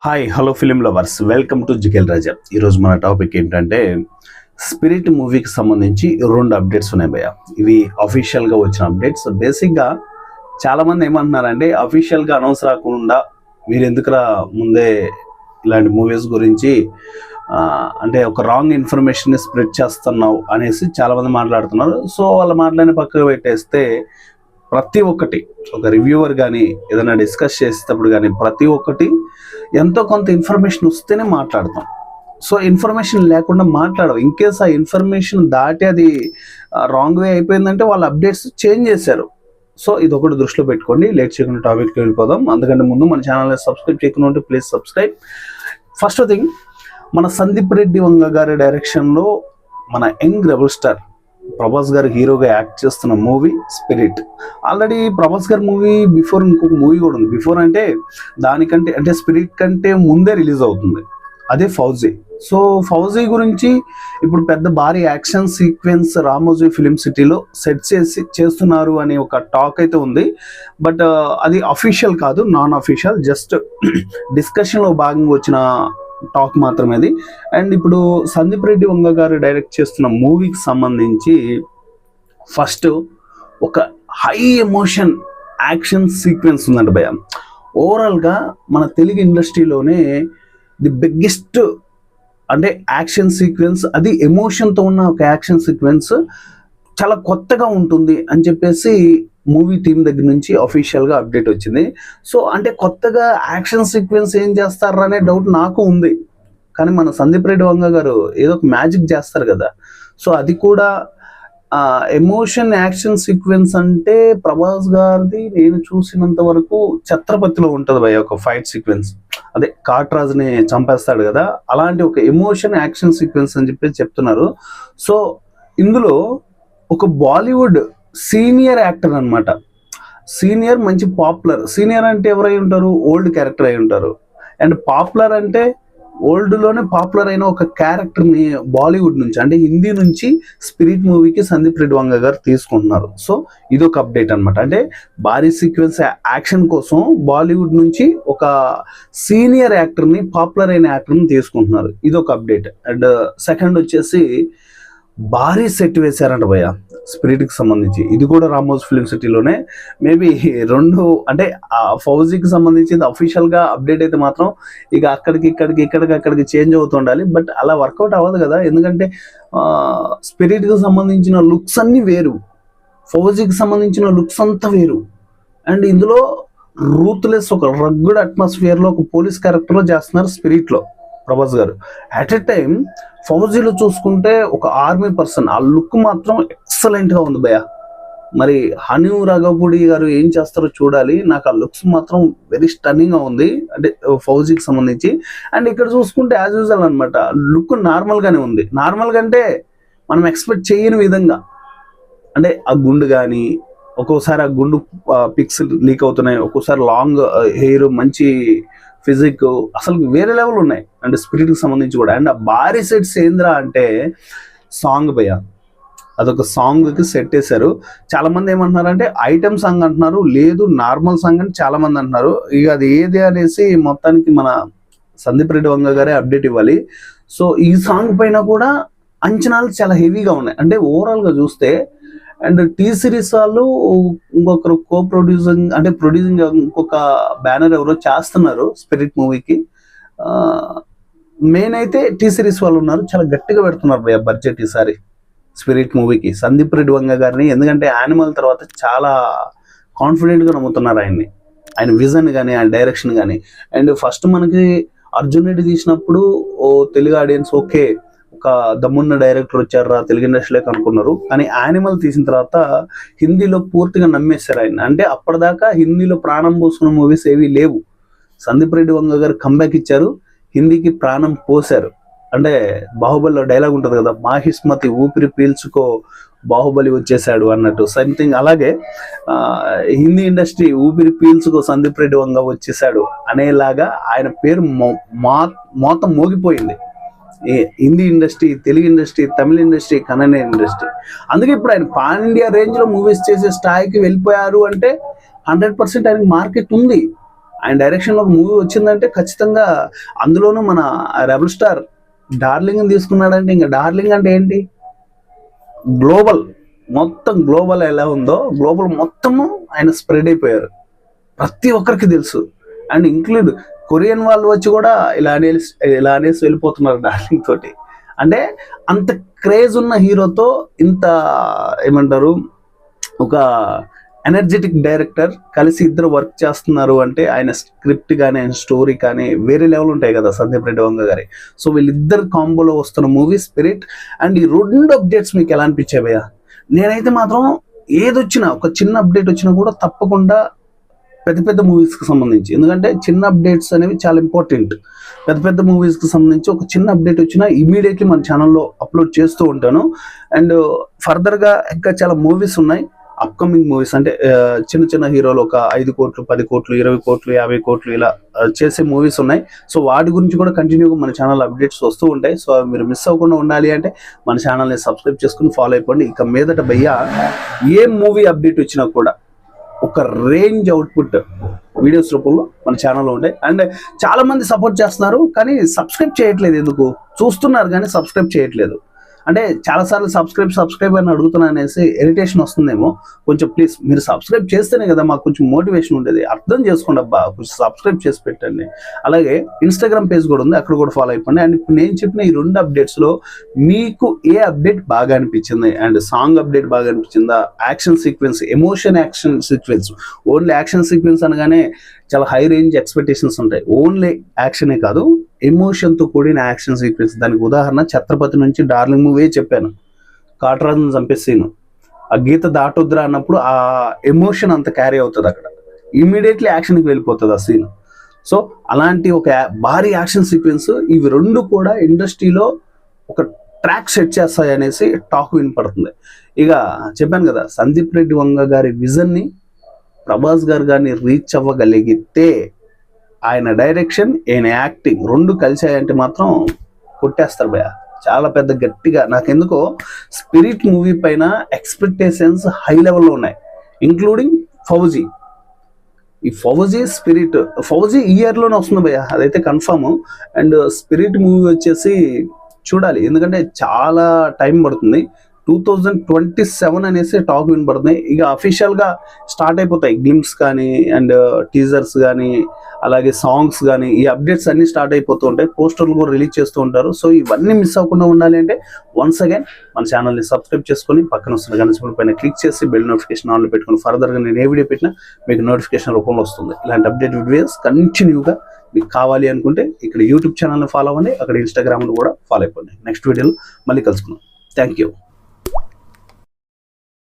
Hi hello film lovers, welcome to జికెల్ రాజా. ఈరోజు మన టాపిక్ ఏంటంటే స్పిరిట్ మూవీకి సంబంధించి రెండు అప్డేట్స్ ఉన్నాయి భయ్య. ఇవి అఫీషియల్గా వచ్చిన అప్డేట్స్. బేసిక్గా చాలామంది ఏమంటున్నారంటే అఫీషియల్గా అనౌన్స్ రాకుండా మీరు ఎందుకురా ముందే ఇలాంటి మూవీస్ గురించి అంటే ఒక రాంగ్ ఇన్ఫర్మేషన్ స్ప్రెడ్ చేస్తున్నావు అనేసి చాలామంది మాట్లాడుతున్నారు. సో వాళ్ళ మాటలని పక్కకు పెట్టేస్తే ప్రతి ఒక్కటి ఒక రివ్యూవర్ కానీ ఏదైనా డిస్కస్ చేసేటప్పుడు కానీ ప్రతి ఒక్కటి ఎంతో కొంత ఇన్ఫర్మేషన్ వస్తేనే మాట్లాడతాం. సో ఇన్ఫర్మేషన్ లేకుండా మాట్లాడవు. ఇన్ కేస్ ఆ ఇన్ఫర్మేషన్ దాటి అది రాంగ్ వే అయిపోయిందంటే వాళ్ళ అప్డేట్స్ చేంజ్ చేశారు. సో ఇది ఒకటి దృష్టిలో పెట్టుకోండి. లేట్ చేయకుండా టాపిక్కి వెళ్ళిపోదాం. అందుకంటే ముందు మన ఛానల్ని సబ్స్క్రైబ్ చేయకుండా ప్లీజ్ సబ్స్క్రైబ్. ఫస్ట్ థింగ్, మన సందీప్ రెడ్డి వంగ గారి డైరెక్షన్లో మన యంగ్ రెబల్ స్టార్ ప్రభాస్ గారు హీరోగా యాక్ట్ చేస్తున్న మూవీ స్పిరిట్. ఆల్రెడీ ప్రభాస్ గారి మూవీ బిఫోర్ ఇంకొక మూవీ కూడా ఉంది. బిఫోర్ అంటే దానికంటే అంటే స్పిరిట్ కంటే ముందే రిలీజ్ అవుతుంది, అదే ఫౌజీ. సో ఫౌజీ గురించి ఇప్పుడు పెద్ద భారీ యాక్షన్ సీక్వెన్స్ రామోజీ ఫిలిం సిటీలో సెట్ చేస్తున్నారు అనే ఒక టాక్ అయితే ఉంది. బట్ అది అఫీషియల్ కాదు, నాన్ అఫీషియల్, జస్ట్ డిస్కషన్లో భాగంగా వచ్చిన టాక్ మాత్రమే అది. అండ్ ఇప్పుడు సందీప్ రెడ్డి వంగ గారు డైరెక్ట్ చేస్తున్న మూవీకి సంబంధించి ఫస్ట్ ఒక హై ఎమోషన్ యాక్షన్ సీక్వెన్స్ ఉందంట భయ. ఓవరాల్గా మన తెలుగు ఇండస్ట్రీలోనే ది బిగ్గెస్ట్ అంటే యాక్షన్ సీక్వెన్స్, అది ఎమోషన్తో ఉన్న ఒక యాక్షన్ సీక్వెన్స్ చాలా కొత్తగా ఉంటుంది అని చెప్పేసి మూవీ టీం దగ్గర నుంచి అఫీషియల్గా అప్డేట్ వచ్చింది. సో అంటే కొత్తగా యాక్షన్ సీక్వెన్స్ ఏం చేస్తారా అనే డౌట్ నాకు ఉంది. కానీ మన సందీప్ రెడ్డి వంగ గారు ఏదో ఒక మ్యాజిక్ చేస్తారు కదా. సో అది కూడా ఎమోషన్ యాక్షన్ సీక్వెన్స్ అంటే ప్రభాస్ గారిది నేను చూసినంత వరకు ఛత్రపతిలో ఉంటుంది భయ ఒక ఫైట్ సీక్వెన్స్. అదే కాట్రాజ్ని చంపేస్తాడు కదా, అలాంటి ఒక ఎమోషన్ యాక్షన్ సీక్వెన్స్ అని చెప్పి చెప్తున్నారు. సో ఇందులో ఒక బాలీవుడ్ సీనియర్ యాక్టర్ అనమాట. సీనియర్ మంచి పాపులర్. సీనియర్ అంటే ఎవరై ఉంటారు? ఓల్డ్ క్యారెక్టర్ అయి ఉంటారు. అండ్ పాపులర్ అంటే ఓల్డ్లోనే పాపులర్ అయిన ఒక క్యారెక్టర్ని బాలీవుడ్ నుంచి అంటే హిందీ నుంచి స్పిరిట్ మూవీకి సందీప్ రెడ్డి వంగ గారు తీసుకుంటున్నారు. సో ఇదొక అప్డేట్ అనమాట. అంటే భారీ సీక్వెన్స్ యాక్షన్ కోసం బాలీవుడ్ నుంచి ఒక సీనియర్ యాక్టర్ని, పాపులర్ అయిన యాక్టర్ని తీసుకుంటున్నారు. ఇదొక అప్డేట్. అండ్ సెకండ్ వచ్చేసి భారీ సెట్ వేశారంట భయ్య స్పిరిట్కి సంబంధించి. ఇది కూడా రామోజీ ఫిలిం సిటీలోనే. మేబీ రెండు అంటే ఫౌజీకి సంబంధించింది అఫీషియల్గా అప్డేట్ అయితే మాత్రం ఇక అక్కడికి చేంజ్ అవుతుండాలి. బట్ అలా వర్కౌట్ అవ్వదు కదా, ఎందుకంటే స్పిరిట్కి సంబంధించిన లుక్స్ అన్నీ వేరు, ఫౌజీకి సంబంధించిన లుక్స్ అంతా వేరు. అండ్ ఇందులో రూత్లెస్ ఒక రగ్గుడ్ అట్మాస్ఫియర్లో ఒక పోలీస్ క్యారెక్టర్లో చేస్తున్నారు స్పిరిట్లో ప్రభాస్ గారు. అట్ ఎ టైం ఫౌజీలో చూసుకుంటే ఒక ఆర్మీ పర్సన్. ఆ లుక్ మాత్రం ఎక్సలెంట్గా ఉంది భయ. మరి హనీ రాఘవపూడి గారు ఏం చేస్తారో చూడాలి. నాకు ఆ లుక్స్ మాత్రం వెరీ స్టన్నింగ్గా ఉంది అంటే ఫౌజీకి సంబంధించి. అండ్ ఇక్కడ చూసుకుంటే యాజ్ యూజువల్ అనమాట, లుక్ నార్మల్గానే ఉంది. నార్మల్గా అంటే మనం ఎక్స్పెక్ట్ చేయని విధంగా, అంటే ఆ గుండు కానీ ఒక్కోసారి ఆ గుండు పిక్స్ లీక్ అవుతున్నాయి, ఒక్కోసారి లాంగ్ హెయిర్, మంచి ఫిజిక్, అసలు వేరే లెవెల్ ఉన్నాయి అంటే స్పిరిట్కి సంబంధించి కూడా. అండ్ ఆ భారీ సెట్స్ ఏంద్రా అంటే సాంగ్ భయ్య, అదొక సాంగ్కి సెట్ వేశారు. చాలామంది ఏమంటున్నారంటే ఐటమ్ సాంగ్ అంటున్నారు, లేదు నార్మల్ సాంగ్ అని చాలామంది అంటున్నారు. ఇక అది ఏది అనేసి మొత్తానికి మన సందీప్ రెడ్డి వంగ గారే అప్డేట్ ఇవ్వాలి. సో ఈ సాంగ్ పైన కూడా అంచనాలు చాలా హెవీగా ఉన్నాయి. అంటే ఓవరాల్గా చూస్తే అండ్ టీ సిరీస్ వాళ్ళు ఇంకొకరు ప్రొడ్యూసింగ్ ఇంకొక బ్యానర్ ఎవరో చేస్తున్నారు స్పిరిట్ మూవీకి. మెయిన్ అయితే టీ సిరీస్ వాళ్ళు ఉన్నారు, చాలా గట్టిగా పెడుతున్నారు భయ్య బడ్జెట్ ఈసారి స్పిరిట్ మూవీకి సందీప్ రెడ్డి వంగ గారిని. ఎందుకంటే యానిమల్ తర్వాత చాలా కాన్ఫిడెంట్గా నమ్ముతున్నారు ఆయన్ని, ఆయన విజన్ కానీ ఆయన డైరెక్షన్ కానీ. అండ్ ఫస్ట్ మనకి అర్జున్ రెడ్డి తీసినప్పుడు తెలుగు ఆడియన్స్ ఓకే, ఒక దమ్మున్న డైరెక్టర్ వచ్చారా తెలుగు ఇండస్ట్రీలోకి అనుకున్నారు. కానీ యానిమల్ తీసిన తర్వాత హిందీలో పూర్తిగా నమ్మేశారు ఆయన. అంటే అప్పటిదాకా హిందీలో ప్రాణం పోసుకున్న మూవీస్ ఏవి లేవు. సందీప్ రెడ్డి వంగ గారు కంబ్యాక్ ఇచ్చారు, హిందీకి ప్రాణం పోశారు. అంటే బాహుబలిలో డైలాగ్ ఉంటుంది కదా, మాహిస్మతి ఊపిరి పీల్చుకో బాహుబలి వచ్చేసాడు అన్నట్టు. సంథింగ్ అలాగే హిందీ ఇండస్ట్రీ ఊపిరి పీల్చుకో సందీప్ రెడ్డి వంగ వచ్చేసాడు అనేలాగా ఆయన పేరు మోత మోగిపోయింది. హిందీ ఇండస్ట్రీ, తెలుగు ఇండస్ట్రీ, తమిళ ఇండస్ట్రీ, కన్నడ ఇండస్ట్రీ. అందుకే ఇప్పుడు ఆయన పాన్ ఇండియా రేంజ్లో మూవీస్ చేసే స్థాయికి వెళ్ళిపోయారు. అంటే 100% ఆయనకి మార్కెట్ ఉంది. ఆయన డైరెక్షన్లో ఒక మూవీ వచ్చిందంటే ఖచ్చితంగా అందులోనూ మన రెబల్ స్టార్ డార్లింగ్ తీసుకున్నాడంటే, ఇంకా డార్లింగ్ అంటే ఏంటి, గ్లోబల్ మొత్తం గ్లోబల్ ఎలా ఉందో గ్లోబల్ మొత్తము ఆయన స్ప్రెడ్ అయిపోయారు, ప్రతి ఒక్కరికి తెలుసు. అండ్ ఇంక్లూడ్ కొరియన్ వాళ్ళు వచ్చి కూడా ఇలా అనేసి వెళ్ళిపోతున్నారు డార్లింగ్ తోటి. అంటే అంత క్రేజ్ ఉన్న హీరోతో ఇంత ఏమంటారు ఒక ఎనర్జెటిక్ డైరెక్టర్ కలిసి ఇద్దరు వర్క్ చేస్తున్నారు అంటే ఆయన స్క్రిప్ట్ కానీ ఆయన స్టోరీ కానీ వేరే లెవెల్ ఉంటాయి కదా సందీప్ రెడ్డి వంగ గారి. సో వీళ్ళిద్దరు కాంబోలో వస్తున్న మూవీ స్పిరిట్. అండ్ ఈ 2 అప్డేట్స్ మీకు ఎలా అనిపించాయి భయ్యా? నేనైతే మాత్రం ఏదొచ్చినా ఒక చిన్న అప్డేట్ వచ్చినా కూడా తప్పకుండా పెద్ద పెద్ద మూవీస్కి సంబంధించి, ఎందుకంటే చిన్న అప్డేట్స్ అనేవి చాలా ఇంపార్టెంట్. పెద్ద పెద్ద మూవీస్కి సంబంధించి ఒక చిన్న అప్డేట్ వచ్చినా ఇమీడియట్లీ మన ఛానల్లో అప్లోడ్ చేస్తూ ఉంటాను. అండ్ ఫర్దర్గా ఇంకా చాలా మూవీస్ ఉన్నాయి, అప్కమింగ్ మూవీస్. అంటే చిన్న చిన్న హీరోలు ఒక 5 కోట్లు 10 కోట్లు 20 కోట్లు 50 కోట్లు ఇలా చేసే మూవీస్ ఉన్నాయి. సో వాటి గురించి కూడా కంటిన్యూగా మన ఛానల్ అప్డేట్స్ వస్తూ ఉంటాయి. సో మీరు మిస్ అవ్వకుండా ఉండాలి అంటే మన ఛానల్ని సబ్స్క్రైబ్ చేసుకుని ఫాలో అయిపోండి. ఇక మీదట భయ్యా ఏ మూవీ అప్డేట్ వచ్చినా కూడా ఒక రేంజ్ అవుట్పుట్ వీడియోస్ రూపంలో మన ఛానల్లో ఉంటాయి. అండ్ చాలా మంది సపోర్ట్ చేస్తున్నారు కానీ సబ్స్క్రైబ్ చేయట్లేదు, ఎందుకు చూస్తున్నారు కానీ సబ్స్క్రైబ్ చేయట్లేదు. అంటే చాలాసార్లు సబ్స్క్రైబ్ అని అడుగుతున్నా అనేసి ఇరిటేషన్ వస్తుందేమో. కొంచెం ప్లీజ్ మీరు సబ్స్క్రైబ్ చేస్తేనే కదా మాకు కొంచెం మోటివేషన్ ఉండేది, అర్థం చేసుకోండి అబ్బా, కొంచెం సబ్స్క్రైబ్ చేసి పెట్టండి. అలాగే ఇన్స్టాగ్రామ్ పేజ్ కూడా ఉంది, అక్కడ కూడా ఫాలో అయిపోండి. అండ్ ఇప్పుడు నేను చెప్పిన ఈ 2 అప్డేట్స్లో మీకు ఏ అప్డేట్ బాగా అనిపించింది? అండ్ సాంగ్ అప్డేట్ బాగా అనిపించిందా, action sequence, emotion action sequence? Only action sequence అనగానే చాలా హై రేంజ్ ఎక్స్పెక్టేషన్స్ ఉంటాయి. ఓన్లీ యాక్షనే కాదు, ఎమోషన్తో కూడిన యాక్షన్ సీక్వెన్స్. దానికి ఉదాహరణ ఛత్రపతి నుంచి డార్లింగ్ మూవీ చెప్పాను. కాటరాజును చంపేసీను, ఆ గీత దాటొద్దురా అన్నప్పుడు ఆ ఎమోషన్ అంత క్యారీ అవుతుంది, అక్కడ ఇమ్మీడియట్లీ యాక్షన్కి వెళ్ళిపోతుంది ఆ సీన్. సో అలాంటి ఒక భారీ యాక్షన్ సీక్వెన్స్ ఇవి 2 కూడా ఇండస్ట్రీలో ఒక ట్రాక్ సెట్ చేస్తాయి అనేసి టాక్ వినపడుతుంది. ఇక చెప్పాను కదా, సందీప్ రెడ్డి వంగ గారి విజన్ని ప్రభాస్ గారు కానీ రీచ్ అవ్వగలిగితే ఆయన డైరెక్షన్ ఆయన యాక్టింగ్ 2 కలిసాయంటే మాత్రం కొట్టేస్తారు భయ, చాలా పెద్ద గట్టిగా. నాకెందుకో స్పిరిట్ మూవీ పైన ఎక్స్పెక్టేషన్స్ హై లెవెల్లో ఉన్నాయి, ఇంక్లూడింగ్ ఫౌజీ. ఈ ఫౌజీ ఈ ఇయర్లోనే వస్తుంది భయ, అదైతే కన్ఫర్మ్. అండ్ స్పిరిట్ మూవీ వచ్చేసి చూడాలి, ఎందుకంటే చాలా టైం పడుతుంది. 2027 అనేసి టాక్ వినపడుతుంది. ఇక అఫీషియల్గా స్టార్ట్ అయిపోతాయి గ్లిమ్స్ కానీ అండ్ టీజర్స్ కానీ అలాగే సాంగ్స్ కానీ, ఈ అప్డేట్స్ అన్ని స్టార్ట్ అయిపోతూ ఉంటాయి. పోస్టర్లు కూడా రిలీజ్ చేస్తూ ఉంటారు. సో ఇవన్నీ మిస్ అవ్వకుండా ఉండాలి అంటే వన్స్ అగైన్ మన ఛానల్ని సబ్స్క్రైబ్ చేసుకొని పక్కన వస్తున్న గంట పైన క్లిక్ చేసి బెల్ నోటిఫికేషన్ ఆన్లో పెట్టుకుని ఫర్దర్గా నేను ఏ వీడియో పెట్టినా మీకు నోటిఫికేషన్ రూపంలో వస్తుంది. ఇలాంటి అప్డేట్ వీడియోస్ కంటిన్యూగా మీకు కావాలి అనుకుంటే ఇక్కడ యూట్యూబ్ ఛానల్ని ఫాలో అవ్వండి, అక్కడ ఇన్స్టాగ్రామ్లో కూడా ఫాలో అయిపోండి. నెక్స్ట్ వీడియోలో మళ్ళీ కలుసుకుందాం. Thank you.